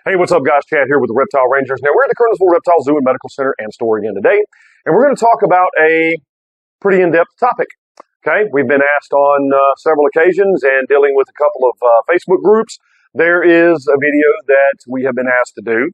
Hey, what's up, guys? Chad here with the Reptile Rangers. Now, we're at the Kernersville Reptile Zoo and Medical Center and Store again today, and we're going to talk about a pretty in-depth topic. Okay, we've been asked on several occasions and dealing with a couple of Facebook groups. There is a video that we have been asked to do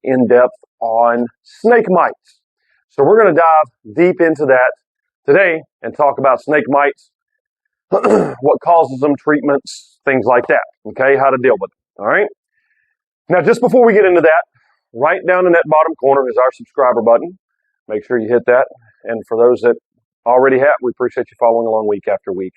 in-depth on snake mites. So we're going to dive deep into that today and talk about snake mites, what causes them, treatments, things like that. Okay, how to deal with them. All right. Now, just before we get into that, right down in that bottom corner is our subscriber button. Make sure you hit that. And for those that already have, we appreciate you following along week after week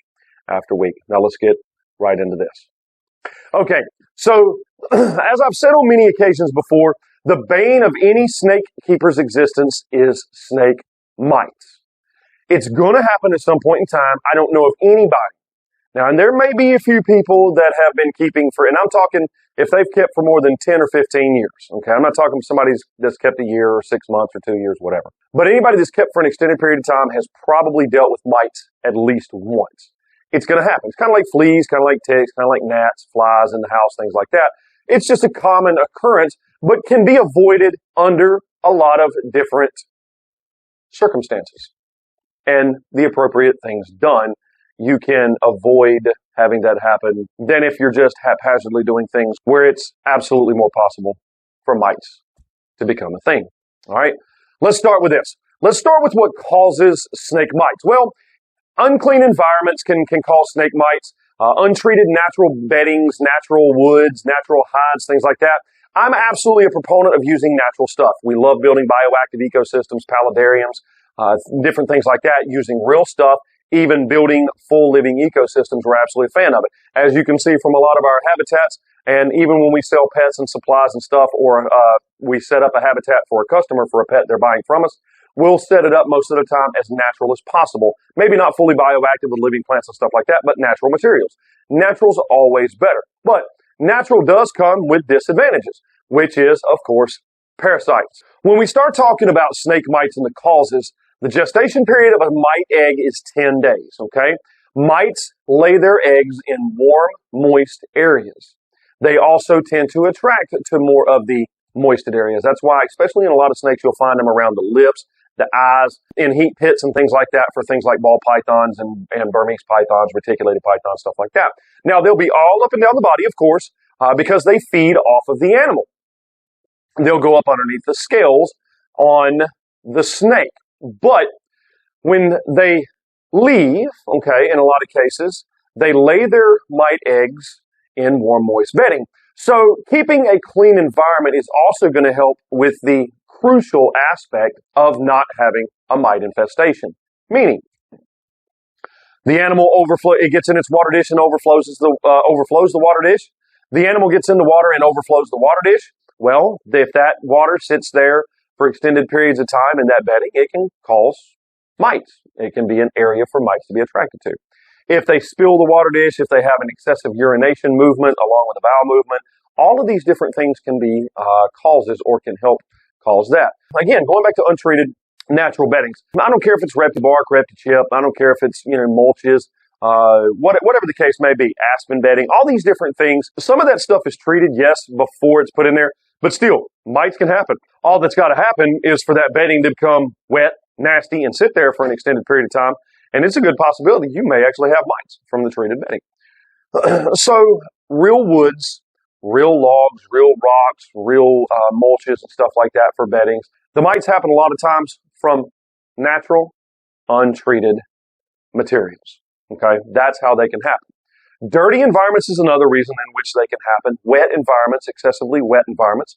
after week. Now, let's get right into this. Okay, so as I've said on many occasions before, the bane of any snake keeper's existence is snake mites. It's going to happen at some point in time. I don't know of anybody. Now, and there may be a few people that have been keeping for, and I'm talking if they've kept for more than 10 or 15 years, okay? I'm not talking somebody that's kept a year or 6 months or 2 years, whatever. But anybody that's kept for an extended period of time has probably dealt with mites at least once. It's going to happen. It's kind of like fleas, kind of like ticks, kind of like gnats, flies in the house, things like that. It's just a common occurrence, but can be avoided under a lot of different circumstances and the appropriate things done. You can avoid having that happen than if you're just haphazardly doing things where it's absolutely more possible for mites to become a thing. All right, let's start with this. Let's start with what causes snake mites. Well, unclean environments can cause snake mites. Untreated natural beddings, natural woods, natural hides, things like that. I'm absolutely a proponent of using natural stuff. We love building bioactive ecosystems, paludariums, different things like that, using real stuff. Even building full living ecosystems, we're absolutely a fan of it. As you can see from a lot of our habitats, and even when we sell pets and supplies and stuff, or we set up a habitat for a customer for a pet they're buying from us, we'll set it up most of the time as natural as possible. Maybe not fully bioactive with living plants and stuff like that, but natural materials. Natural's always better. But natural does come with disadvantages, which is, of course, parasites. When we start talking about snake mites and the causes, the gestation period of a mite egg is 10 days, okay? Mites lay their eggs in warm, moist areas. They also tend to attract to more of the moisted areas. That's why, especially in a lot of snakes, you'll find them around the lips, the eyes, in heat pits and things like that for things like ball pythons and Burmese pythons, reticulated pythons, stuff like that. Now, they'll be all up and down the body, of course, because they feed off of the animal. They'll go up underneath the scales on the snake. But when they leave, okay, in a lot of cases, they lay their mite eggs in warm, moist bedding. So keeping a clean environment is also going to help with the crucial aspect of not having a mite infestation. Meaning, the animal it gets in its water dish and overflows the water dish. The animal gets in the water and overflows the water dish. Well, if that water sits there for extended periods of time in that bedding, it can cause mites. It can be an area for mites to be attracted to. If they spill the water dish, if they have an excessive urination movement along with a bowel movement, all of these different things can be causes or can help cause that. Again, going back to untreated natural beddings, I don't care if it's Reptibark, Reptichip, I don't care if it's mulches, whatever the case may be, aspen bedding, all these different things. Some of that stuff is treated, yes, before it's put in there. But still, mites can happen. All that's got to happen is for that bedding to become wet, nasty, and sit there for an extended period of time. And it's a good possibility you may actually have mites from the treated bedding. So, real woods, real logs, real rocks, real mulches and stuff like that for beddings. The mites happen a lot of times from natural, untreated materials. Okay, that's how they can happen. Dirty environments is another reason in which they can happen. Wet environments, excessively wet environments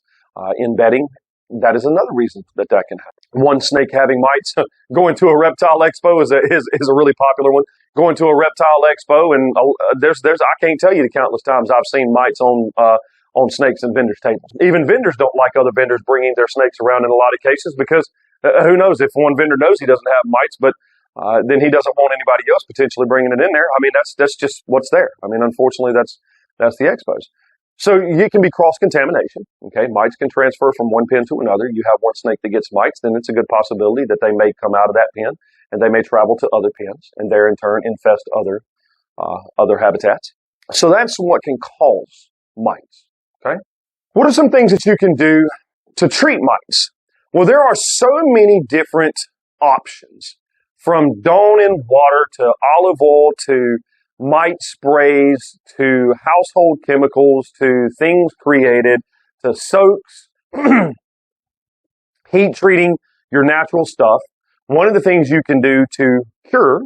in bedding, that is another reason that can happen. One snake having mites, going to a reptile expo is a really popular one. Going to a reptile expo and there's I can't tell you the countless times I've seen mites on snakes and vendors' tables. Even vendors don't like other vendors bringing their snakes around in a lot of cases because who knows if one vendor knows he doesn't have mites, but then he doesn't want anybody else potentially bringing it in there. I mean, that's just what's there. I mean, unfortunately, that's the expos. So it can be cross-contamination. Okay, mites can transfer from one pen to another. You have one snake that gets mites, then it's a good possibility that they may come out of that pen and they may travel to other pens and there in turn infest other habitats. So that's what can cause mites. Okay, What are some things that you can do to treat mites? Well, there are so many different options, from Dawn in water to olive oil to mite sprays to household chemicals to things created to soaks, heat treating your natural stuff. One of the things you can do to cure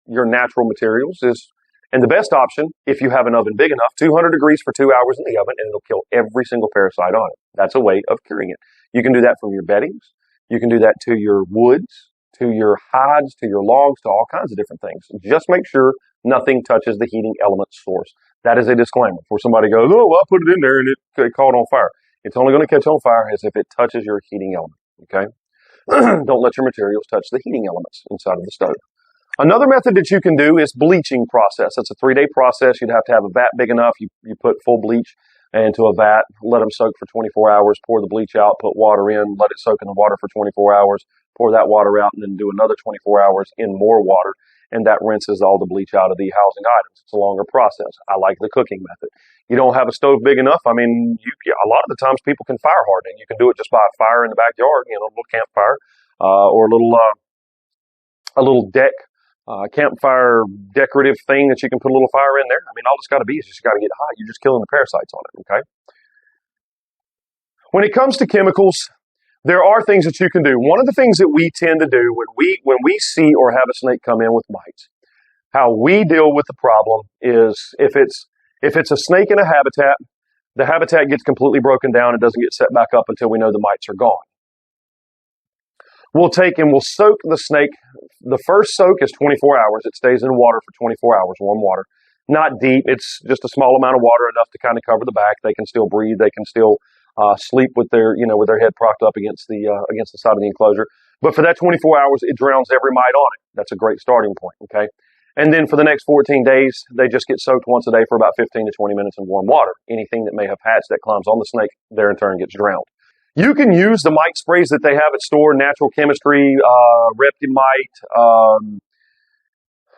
your natural materials is, and the best option, if you have an oven big enough, 200 degrees for 2 hours in the oven, and it'll kill every single parasite on it. That's a way of curing it. You can do that from your beddings. You can do that to your woods, to your hides, to your logs, to all kinds of different things. Just make sure nothing touches the heating element source. That is a disclaimer. Before somebody goes, oh, well, I put it in there and it caught on fire. It's only going to catch on fire as if it touches your heating element, okay? Don't let your materials touch the heating elements inside of the stove. Another method that you can do is bleaching process. It's a 3-day process. You'd have to have a vat big enough. You put full bleach into a vat, let them soak for 24 hours, pour the bleach out, put water in, let it soak in the water for 24 hours, pour that water out, and then do another 24 hours in more water, and that rinses all the bleach out of the housing items. It's a longer process. I like the cooking method. You don't have a stove big enough. I mean, a lot of the times people can fire harden. You can do it just by a fire in the backyard, a little campfire, or a little deck, campfire decorative thing that you can put a little fire in there. I mean, all it's got to be is just got to get hot. You're just killing the parasites on it, okay? When it comes to chemicals, there are things that you can do. One of the things that we tend to do when we see or have a snake come in with mites, how we deal with the problem is if it's a snake in a habitat, the habitat gets completely broken down and doesn't get set back up until we know the mites are gone. We'll take and we'll soak the snake. The first soak is 24 hours. It stays in water for 24 hours, warm water. Not deep. It's just a small amount of water, enough to kind of cover the back. They can still breathe. They can still sleep with their head propped up against the side of the enclosure. But for that 24 hours, it drowns every mite on it. That's a great starting point, okay? And then for the next 14 days, they just get soaked once a day for about 15 to 20 minutes in warm water. Anything that may have hatched that climbs on the snake, there in turn gets drowned. You can use the mite sprays that they have at store, natural chemistry, Reptile.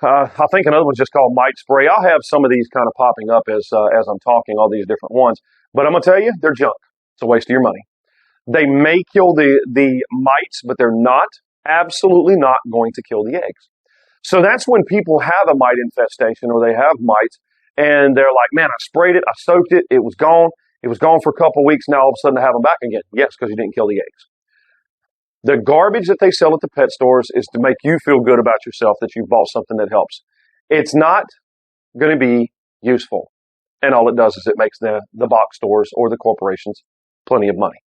I think another one's just called mite spray. I'll have some of these kind of popping up as I'm talking, all these different ones. But I'm going to tell you, they're junk. It's a waste of your money. They may kill the mites, but they're absolutely not going to kill the eggs. So that's when people have a mite infestation or they have mites and they're like, man, I sprayed it, I soaked it, it was gone. It was gone for a couple of weeks. Now all of a sudden I have them back again. Yes, because you didn't kill the eggs. The garbage that they sell at the pet stores is to make you feel good about yourself that you've bought something that helps. It's not going to be useful. And all it does is it makes the box stores or the corporations plenty of money.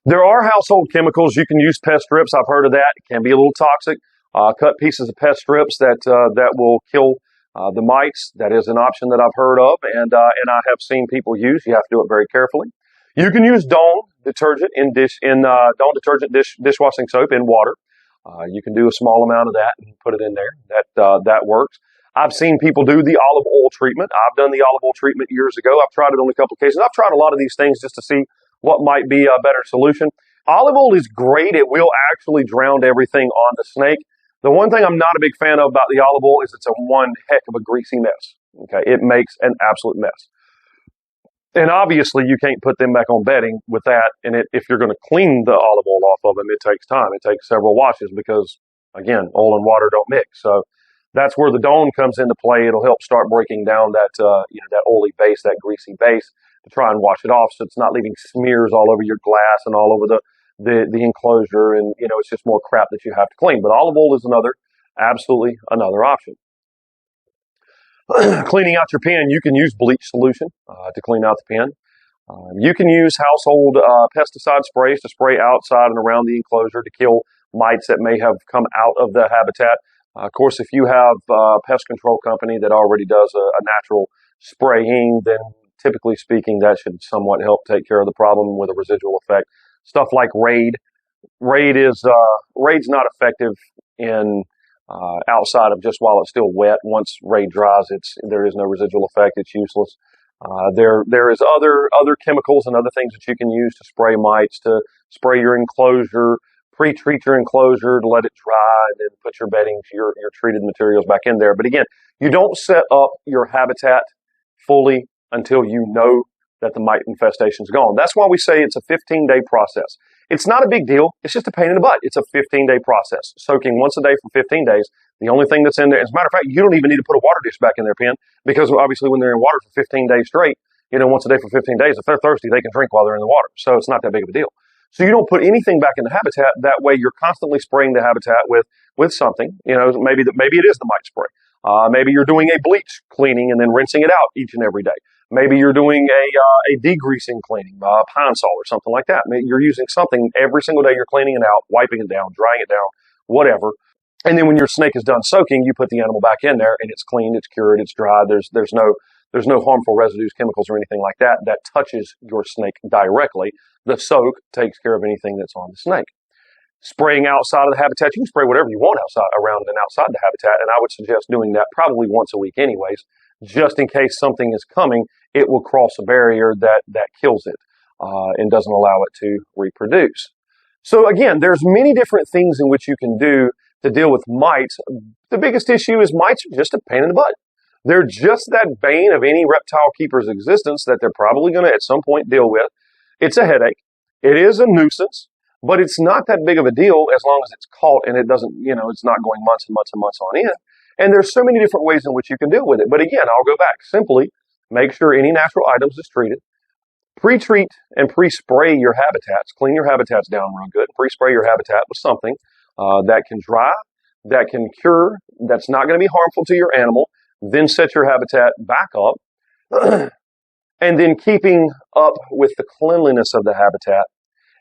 There are household chemicals. You can use pest strips. I've heard of that. It can be a little toxic. Cut pieces of pest strips that will kill the mites. That is an option that I've heard of, and I have seen people use. You have to do it very carefully. You can use Dawn detergent Dawn detergent dishwashing soap in water. You can do a small amount of that and put it in there. That works. I've seen people do the olive oil treatment. I've done the olive oil treatment years ago. I've tried it on a couple of occasions. I've tried a lot of these things just to see what might be a better solution. Olive oil is great. It will actually drown everything on the snake. The one thing I'm not a big fan of about the olive oil is it's a one heck of a greasy mess. Okay, it makes an absolute mess. And obviously, you can't put them back on bedding with that. And if you're going to clean the olive oil off of them, it takes time. It takes several washes because, again, oil and water don't mix. So that's where the Dawn comes into play. It'll help start breaking down that oily base, that greasy base, to try and wash it off, so it's not leaving smears all over your glass and all over the enclosure, and it's just more crap that you have to clean. But olive oil is absolutely another option. Cleaning out your pen, you can use bleach solution to clean out the pen. You can use household pesticide sprays to spray outside and around the enclosure to kill mites that may have come out of the habitat. Of course, if you have a pest control company that already does a natural spraying, then typically speaking, that should somewhat help take care of the problem with a residual effect. Stuff like Raid. Raid's not effective in outside of just while it's still wet. Once Raid dries, there is no residual effect. It's useless. There is other chemicals and other things that you can use to spray mites, to spray your enclosure, pre-treat your enclosure to let it dry, and then put your bedding, your treated materials back in there. But again, you don't set up your habitat fully until you know that the mite infestation is gone. That's why we say it's a 15-day process. It's not a big deal. It's just a pain in the butt. It's a 15-day process. Soaking once a day for 15 days. The only thing that's in there, as a matter of fact, you don't even need to put a water dish back in their pen, because obviously when they're in water for 15 days straight, once a day for 15 days, if they're thirsty, they can drink while they're in the water. So it's not that big of a deal. So you don't put anything back in the habitat. That way you're constantly spraying the habitat with something. Maybe it is the mite spray. Maybe you're doing a bleach cleaning and then rinsing it out each and every day. Maybe you're doing a degreasing cleaning, pine sol or something like that. Maybe you're using something every single day. You're cleaning it out, wiping it down, drying it down, whatever. And then when your snake is done soaking, you put the animal back in there, and it's cleaned, it's cured, it's dry. There's no harmful residues, chemicals, or anything like that touches your snake directly. The soak takes care of anything that's on the snake. Spraying outside of the habitat, you can spray whatever you want around and outside the habitat, and I would suggest doing that probably once a week anyways, just in case something is coming. It will cross a barrier that kills it and doesn't allow it to reproduce. So again, there's many different things in which you can do to deal with mites. The biggest issue is mites are just a pain in the butt. They're just that bane of any reptile keeper's existence that they're probably going to at some point deal with. It's a headache. It is a nuisance, but it's not that big of a deal as long as it's caught and it doesn't, it's not going months and months and months on end. And there's so many different ways in which you can deal with it. But again, I'll go back. Simply make sure any natural items is treated. Pre-treat and pre-spray your habitats. Clean your habitats down real good. Pre-spray your habitat with something that can dry, that can cure, that's not going to be harmful to your animal. Then set your habitat back up. And then keeping up with the cleanliness of the habitat,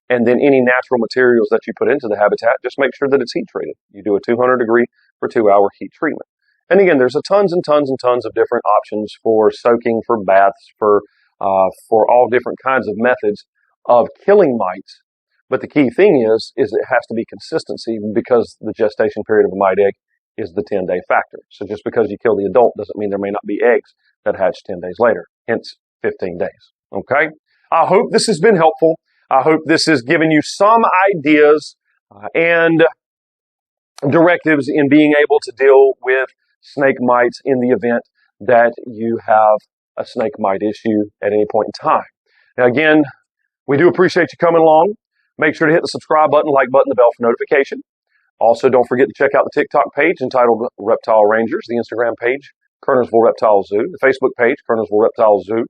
and then any natural materials that you put into the habitat, just make sure that it's heat treated. You do a 200 degree for 2-hour heat treatment. And again, there's tons and tons and tons of different options for soaking, for baths, for all different kinds of methods of killing mites. But the key thing is it has to be consistency, because the gestation period of a mite egg is the 10-day factor. So just because you kill the adult doesn't mean there may not be eggs that hatch 10 days later, hence 15 days. Okay? I hope this has been helpful. I hope this has given you some ideas and directives in being able to deal with snake mites in the event that you have a snake mite issue at any point in time. Now again, we do appreciate you coming along. Make sure to hit the subscribe button, like button, the bell for notification. Also, don't forget to check out the TikTok page entitled Reptile Rangers, the Instagram page, Kernersville Reptile Zoo, the Facebook page, Kernersville Reptile Zoo.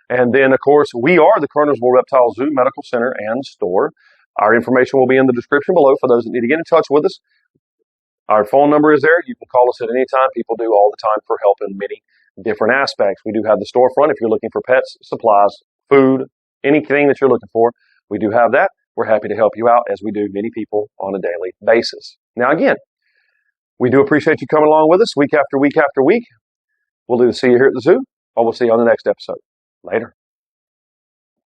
And then, of course, we are the Kernersville Reptile Zoo Medical Center and Store. Our information will be in the description below for those that need to get in touch with us. Our phone number is there. You can call us at any time. People do all the time for help in many different aspects. We do have the storefront if you're looking for pets, supplies, food, anything that you're looking for. We do have that. We're happy to help you out, as we do many people on a daily basis. Now, again, we do appreciate you coming along with us week after week after week. We'll either see you here at the zoo, or we'll see you on the next episode. Later.